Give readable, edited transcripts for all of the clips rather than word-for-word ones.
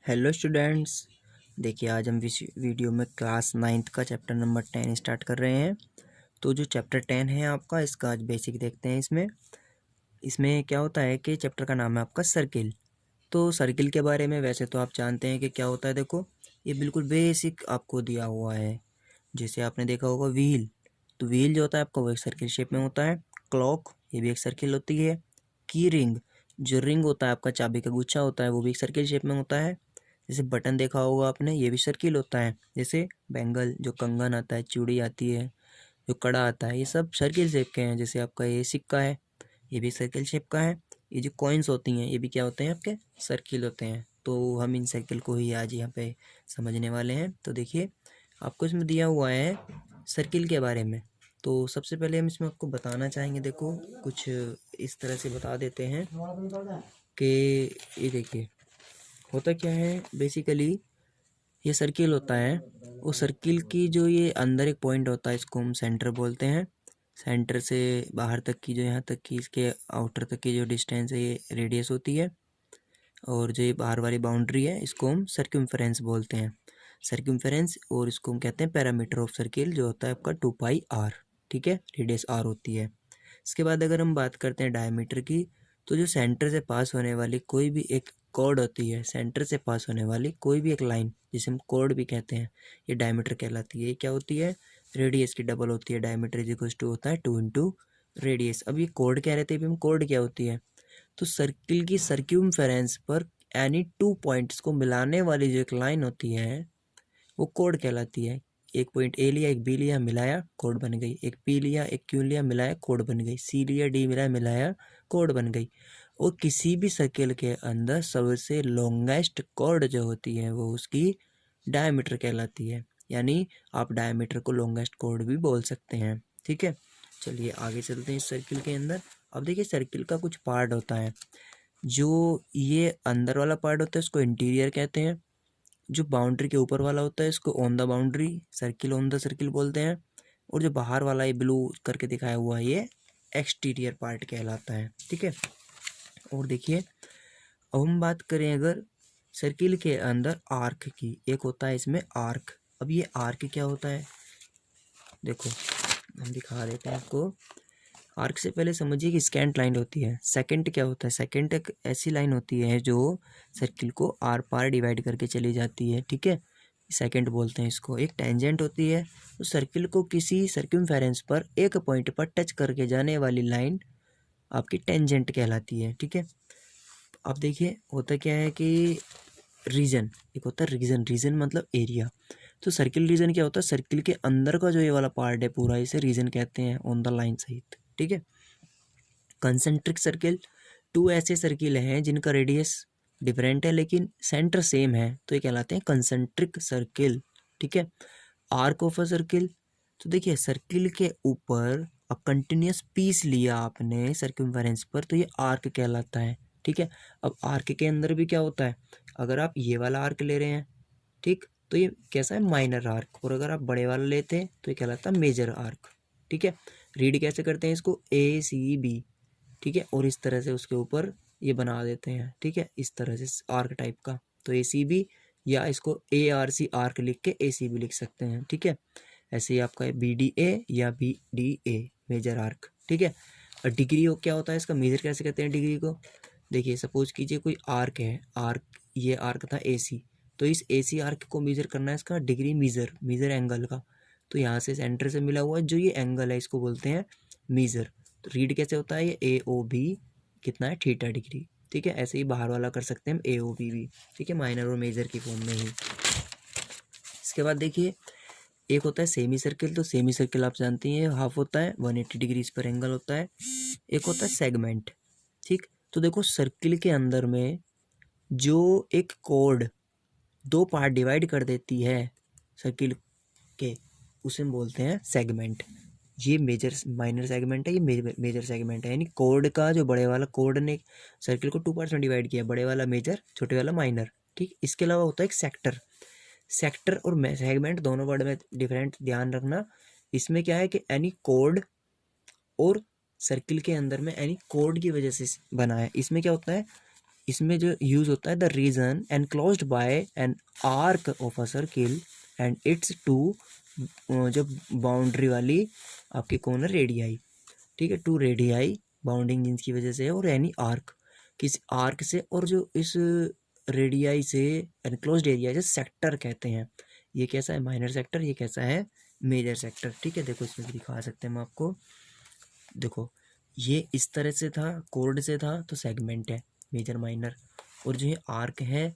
Hello students. देखिए आज हम इस वीडियो में क्लास 9th का चैप्टर नंबर 10 स्टार्ट कर रहे हैं। तो जो चैप्टर 10 है आपका, इसका आज बेसिक देखते हैं। इसमें क्या होता है कि चैप्टर का नाम है आपका सर्किल। तो सर्किल के बारे में वैसे तो आप जानते हैं कि क्या होता है। देखो ये बिल्कुल बेसिक आपको दिया हुआ है। जैसे आपने देखा होगा व्हील, तो व्हील जो होता है आपका वो एक सर्किल शेप में होता है। क्लॉक ये भी एक सर्किल होती है। की रिंग, जो रिंग होता है आपका चाबी का गुच्छा होता है, वो भी एक सर्किल शेप में होता है। जैसे बटन देखा होगा आपने, ये भी सर्किल होता है। जैसे बैंगल, जो कंगन आता है, चूड़ी आती है, जो कड़ा आता है, ये सब सर्किल शेप के हैं। जैसे आपका ये सिक्का है, ये भी सर्किल शेप का है। ये जो कॉइन्स होती हैं ये भी क्या होते हैं, आपके सर्किल होते हैं। तो हम इन सर्किल को ही आज यहाँ पे समझने वाले हैं। तो देखिए आपको इसमें दिया हुआ है सर्किल के बारे में। तो सबसे पहले हम इसमें आपको बताना चाहेंगे, देखो कुछ इस तरह से बता देते हैं कि ये देखिए होता क्या है। बेसिकली ये सर्किल होता है, वो सर्किल की जो ये अंदर एक पॉइंट होता है, इसको हम सेंटर बोलते हैं। सेंटर से बाहर तक की, जो यहाँ तक की इसके आउटर तक की जो डिस्टेंस है, ये रेडियस होती है। और जो ये बाहर वाली बाउंड्री है, इसको हम सर्कम्फेरेंस बोलते हैं। सर्कम्फेरेंस, और इसको हम कहते हैं पैरामीटर ऑफ सर्किल, जो होता है आपका 2πr। ठीक है, रेडियस r होती है। इसके बाद अगर हम बात करते हैं डायमीटर की, तो जो सेंटर से पास होने वाली कोई भी एक कॉर्ड होती है, सेंटर से पास होने वाली कोई भी एक लाइन, जिसे हम कॉर्ड भी कहते हैं, ये डायमीटर कहलाती है। ये क्या होती है, रेडियस की डबल होती है। डायमीटर इज इक्वल टू होता है 2 इंटू रेडियस। अब ये कॉर्ड कह रहे थे, अभी हम कॉर्ड क्या होती है। तो सर्किल की सर्क्यूमफेरेंस पर एनी 2 पॉइंट्स को मिलाने वाली जो एक लाइन होती है, वो कॉर्ड कहलाती है। एक पॉइंट ए लिया, एक बी लिया, मिलाया, कॉर्ड बन गई। एक पी लिया, एक क्यू लिया, मिलाया, कॉर्ड बन गई। सी लिया, डी मिलाया, मिलाया, कॉर्ड बन गई। और किसी भी सर्किल के अंदर सबसे लॉन्गेस्ट कॉर्ड जो होती है, वो उसकी डायमीटर कहलाती है। यानी आप डायमीटर को लॉन्गेस्ट कॉर्ड भी बोल सकते हैं। ठीक है, चलिए आगे चलते हैं इस सर्किल के अंदर। अब देखिए सर्किल का कुछ पार्ट होता है। जो ये अंदर वाला पार्ट होता है, उसको इंटीरियर कहते हैं। जो बाउंड्री के ऊपर वाला होता है, इसको on the boundary, circle on the circle बोलते हैं। और जो बाहर वाला ये ब्लू करके दिखाया हुआ है, ये एक्सटीरियर पार्ट कहलाता है। ठीक है, और देखिए अब हम बात करें अगर सर्किल के अंदर आर्क की, एक होता है इसमें आर्क। अब ये आर्क क्या होता है, देखो हम दिखा देते हैं आपको। आर्क से पहले समझिए कि स्कैंट लाइन होती है। सेकंड क्या होता है, सेकंड एक ऐसी लाइन होती है जो सर्किल को आर पार डिवाइड करके चली जाती है। ठीक है, सेकंड बोलते हैं इसको। एक टेंजेंट होती है, तो सर्किल को किसी सर्कम्फेरेंस पर एक पॉइंट पर टच करके जाने वाली लाइन आपकी टेंजेंट कहलाती है। ठीक है, अब देखिए होता क्या है कि रीजन, एक होता है रीजन। रीजन मतलब एरिया। तो सर्किल रीजन क्या होता है, सर्किल के अंदर का जो ये वाला पार्ट है पूरा, इसे रीजन कहते हैं ऑन द लाइन सहित। ठीक है, कंसेंट्रिक सर्किल, 2 ऐसे सर्किल हैं जिनका रेडियस डिफरेंट है लेकिन सेंटर सेम है, तो ये कहलाते हैं कंसेंट्रिक सर्किल। ठीक है, आर्क ऑफ अ सर्किल, तो देखिए सर्किल के ऊपर अब कंटिन्यूस पीस लिया आपने सर्कम्फेरेंस पर, तो ये आर्क कहलाता है। ठीक है, अब आर्क के अंदर भी क्या होता है, अगर आप ये वाला आर्क ले रहे हैं, ठीक, तो ये कैसा है, माइनर आर्क। और अगर आप बड़े वाला लेते हैं तो ये कहलाता है मेजर आर्क। ठीक है, रीड कैसे करते हैं इसको, ACB। ठीक है, और इस तरह से उसके ऊपर ये बना देते हैं। ठीक है, इस तरह से आर्क टाइप का, तो ACB, या इसको ARC आर्क लिख के ACB लिख सकते हैं। ठीक है, ऐसे ही आपका BDA या BDA मेजर आर्क। ठीक है, और डिग्री हो क्या होता है इसका, मेजर कैसे करते हैं डिग्री को। देखिए सपोज कीजिए कोई आर्क है, आर्क, ये आर्क था AC, तो इस AC आर्क को मेजर करना है इसका डिग्री, मीजर एंगल का। तो यहाँ से सेंटर से मिला हुआ जो ये एंगल है, इसको बोलते हैं मीजर। तो रीड कैसे होता है, ये AOB कितना है, थीटा डिग्री। ठीक है, ऐसे ही बाहर वाला कर सकते हैं हम AOB भी। ठीक है, माइनर और मेजर की फॉर्म में ही। इसके बाद देखिए एक होता है सेमी सर्किल। तो सेमी सर्किल आप जानते हैं हाफ होता है, 180 डिग्री इस पर एंगल होता है। एक होता है सेगमेंट। ठीक, तो देखो सर्किल के अंदर में जो एक कॉर्ड 2 पार्ट डिवाइड कर देती है सर्किल के, उसे हम बोलते हैं सेगमेंट। ये मेजर माइनर सेगमेंट है, ये मेजर सेगमेंट है। यानी कॉर्ड का जो बड़े वाला कॉर्ड ने सर्किल को 2 पार्ट्स में डिवाइड किया, बड़े वाला मेजर, छोटे वाला माइनर। ठीक, इसके अलावा होता है एक सेक्टर। सेक्टर और सेगमेंट दोनों वर्ड में डिफरेंट ध्यान रखना। इसमें क्या है कि एनी कॉर्ड, और सर्किल के अंदर में एनी कॉर्ड की वजह से बना है। इसमें क्या होता है, इसमें जो यूज होता है the region enclosed by an arc of a circle and its two, जब बाउंड्री वाली आपके कॉर्नर रेडियाई, ठीक है, टू रेडियाई बाउंडिंग जिनकी वजह से है, और एनी आर्क, किसी आर्क से, और जो इस रेडियाई से एनक्लोज्ड एरिया से सेक्टर कहते हैं। ये कैसा है? Minor sector. ये कैसा है? Major sector. ठीक है, देखो इसमें भी दिखा सकते हैं हम आपको। देखो ये इस तरह से था, कोर्ड से था, तो सेगमेंट है मेजर माइनर, और जो ये आर्क है,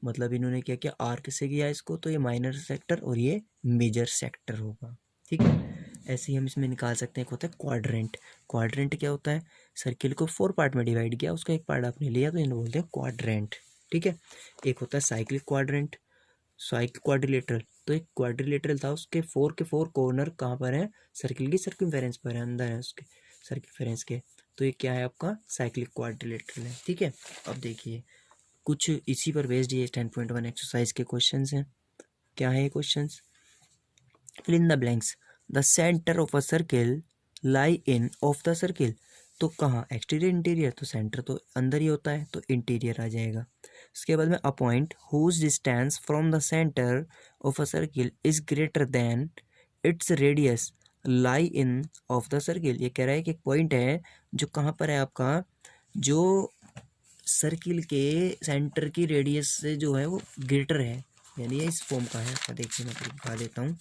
मतलब इन्होंने क्या किया, आर्क से किया इसको, तो ये माइनर सेक्टर और ये मेजर सेक्टर होगा। ठीक है, ऐसे ही हम इसमें निकाल सकते हैं। एक होता है क्वाड्रेंट। क्वाड्रेंट क्या होता है? सर्किल को 4 पार्ट में डिवाइड किया, उसका एक पार्ट आपने लिया, तो इन्हें बोलते हैं क्वाड्रेंट। ठीक है, एक होता है साइक्लिक क्वाड्रेंट, साइक्लिक क्वाड्रिलेटरल। तो एक क्वाड्रिलेटरल था, उसके 4 के 4 कॉर्नर कहाँ पर हैं? सर्किल की सर्कमफेरेंस पर है, अंदर है उसके सर्कमफेरेंस के। तो ये क्या है? आपका साइक्लिक क्वाड्रिलेटरल है। ठीक है, अब देखिए कुछ इसी पर बेस्ड ये 10.1 एक्सरसाइज के क्वेश्चंस हैं। क्या है ये questions? Fill in the blanks. The centre of a circle lie in of the circle. तो कहाँ? एक्सटीरियर इंटीरियर, तो सेंटर तो अंदर ही होता है, तो इंटीरियर आ जाएगा। उसके बाद में a point whose distance from the centre of a circle is greater than its radius lie in of the circle. ये कह रहा है कि एक पॉइंट है जो कहाँ पर है आपका, जो सर्किल के सेंटर की रेडियस से जो है वो ग्रेटर है, यानी ये इस फॉर्म का है। आपका देखिए मैं आपको दिखा देता हूँ,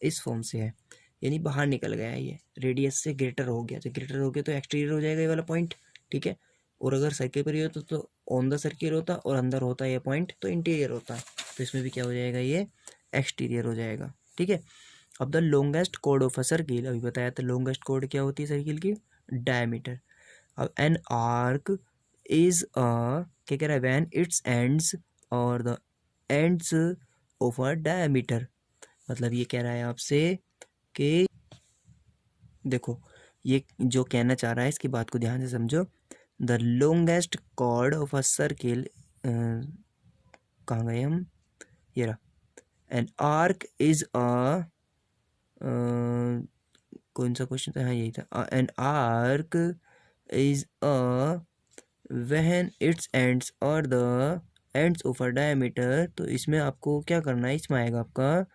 इस फॉर्म से है, यानी बाहर निकल गया है, ये रेडियस से ग्रेटर हो गया। तो ग्रेटर हो गया तो एक्सटीरियर हो जाएगा ये वाला पॉइंट। ठीक है, और अगर सर्किल पर ही होता तो ऑन द सर्किल होता, और अंदर होता ये पॉइंट तो इंटीरियर होता, तो इसमें भी क्या हो जाएगा? ये एक्सटीरियर हो जाएगा। ठीक है, अब the longest code of a circle, अभी बताया था लॉन्गेस्ट कोड क्या होती है सर्किल की? डायमीटर। अब एन आर्क इज अ, क्या कह रहा है? व्हेन इट्स एंड्स और the ends of a diameter. मतलब ये कह रहा है आपसे कि देखो ये जो कहना चाह रहा है, इसकी बात को ध्यान से समझो। The longest chord of a circle, कहाँ गए हम? ये रहा। एन आर्क इज अ, कौन सा क्वेश्चन था? हाँ यही था। An arc is a when it's ends और the ends of a diameter. तो इसमें आपको क्या करना है? इसमें आएगा आपका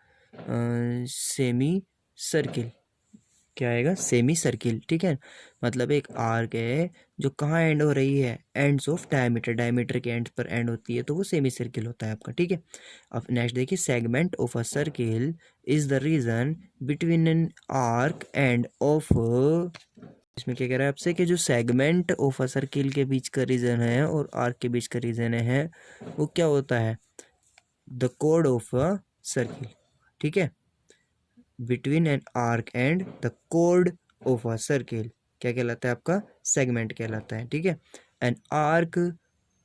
सेमी सर्किल। क्या आएगा? Semi circle. ठीक है, मतलब एक आर्क है जो कहाँ एंड हो रही है? एंड्स ऑफ डायमीटर, डायमीटर के एंड्स पर एंड होती है, तो वो सेमी सर्किल होता है आपका। ठीक है, अब नेक्स्ट देखिए, segment of a circle is the region between an arc end of, इसमें क्या कह रहा है आपसे कि जो सेगमेंट ऑफ अ सर्किल के बीच का रीजन है और आर्क के बीच का रीजन है वो क्या होता है? द कोड ऑफ अ सर्किल। ठीक है, between an arc and the कोड ऑफ अ सर्किल क्या कहलाता है? आपका सेगमेंट कहलाता है। ठीक है, an arc,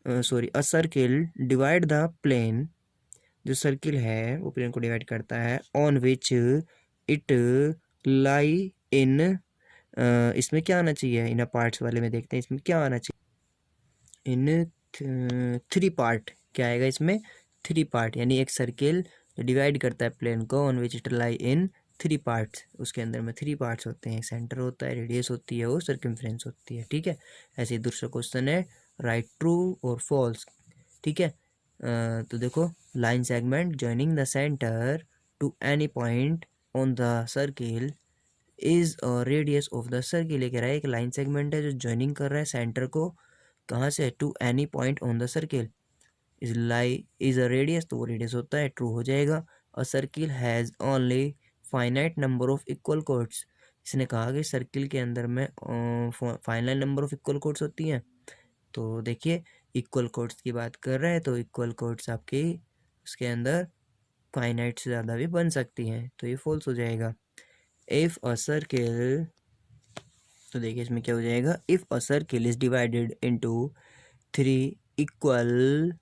sorry, a circle divide the plane, जो सर्किल है वो प्लेन को डिवाइड करता है, ऑन विच इट लाई इन, इसमें क्या आना चाहिए? इन पार्ट्स वाले में देखते हैं इसमें क्या आना चाहिए। इन 3 पार्ट। क्या आएगा इसमें? 3 पार्ट, यानी एक सर्किल डिवाइड करता है प्लेन को, on which it lie in 3 parts. उसके अंदर में 3 पार्ट्स होते हैं, सेंटर होता है, रेडियस होती है और सर्कमफ्रेंस होती है। ठीक है, ऐसे ही दूसरा क्वेश्चन है, राइट ट्रू और फॉल्स। ठीक है, तो देखो, line segment joining the centre to any point on the circle is radius of the circle. ये कह रहा है एक लाइन सेगमेंट है जो ज्वाइनिंग कर रहा है सेंटर को कहाँ से? To any point on the circle, is a radius, तो वो रेडियस होता है, ट्रू हो जाएगा। A circle has only finite number of equal chords. इसने कहा कि सर्किल के अंदर में finite number of equal chords होती हैं। तो देखिए इक्वल कोड्स की बात कर रहे हैं, तो इक्वल कोड्स आपकी उसके अंदर फाइनाइट से ज़्यादा भी बन सकती हैं, तो ये फॉल्स हो जाएगा। इफ अ सर्किल, तो देखिए इसमें क्या हो जाएगा? If a circle is divided into 3 equal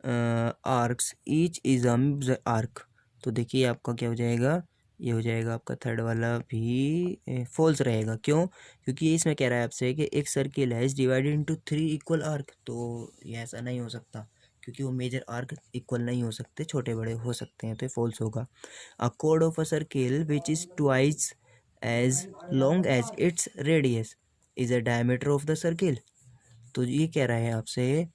arcs, each is arc. तो देखिए आपका क्या हो जाएगा? ये हो जाएगा आपका थर्ड वाला भी फॉल्स रहेगा। क्यों? क्योंकि ये इसमें कह रहा है आपसे कि एक सर्किल है is divided into 3 equal arc, तो ये ऐसा नहीं हो सकता क्योंकि वो मेजर आर्क इक्वल नहीं हो सकते, छोटे बड़े हो सकते हैं, तो ये फॉल्स होगा। अ कोड of a circle which is twice as long as its radius is a diameter of the circle. तो ये कह रहा है आपसे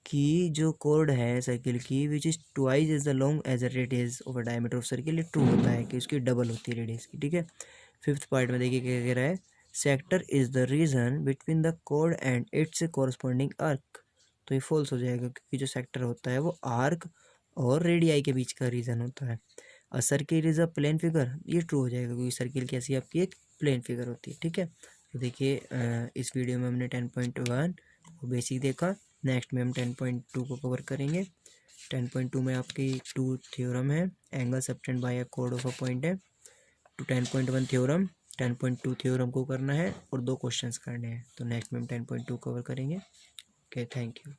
कि जो कोड है सर्किल की which is twice is the long as a radius of a diameter of circle, ये ट्रू होता है कि उसकी डबल होती है रेडियस की। ठीक है, फिफ्थ पार्ट में देखिए क्या कह रहा है, sector is the region between the code and it's corresponding arc. तो ये फॉल्स हो जाएगा क्योंकि जो सेक्टर होता है वो आर्क और रेडियाई के बीच का रीजन होता है। A circle is a plane figure, ये ट्रू हो जाएगा क्योंकि सर्किल कैसी आपकी एक प्लेन फिगर होती है। ठीक है, तो देखिए इस वीडियो में हमने 10.1 को बेसिक देखा। नेक्स्ट में हम 10.2 को कवर करेंगे। 10.2 में आपकी 2 थ्योरम है, एंगल सबटेंड बाय अ कोड ऑफ अ पॉइंट है। तो 10.1 थ्योरम, 10.2 थ्योरम को करना है और 2 क्वेश्चंस करने हैं। तो नेक्स्ट में हम 10.2 कवर करेंगे। Okay, thank you.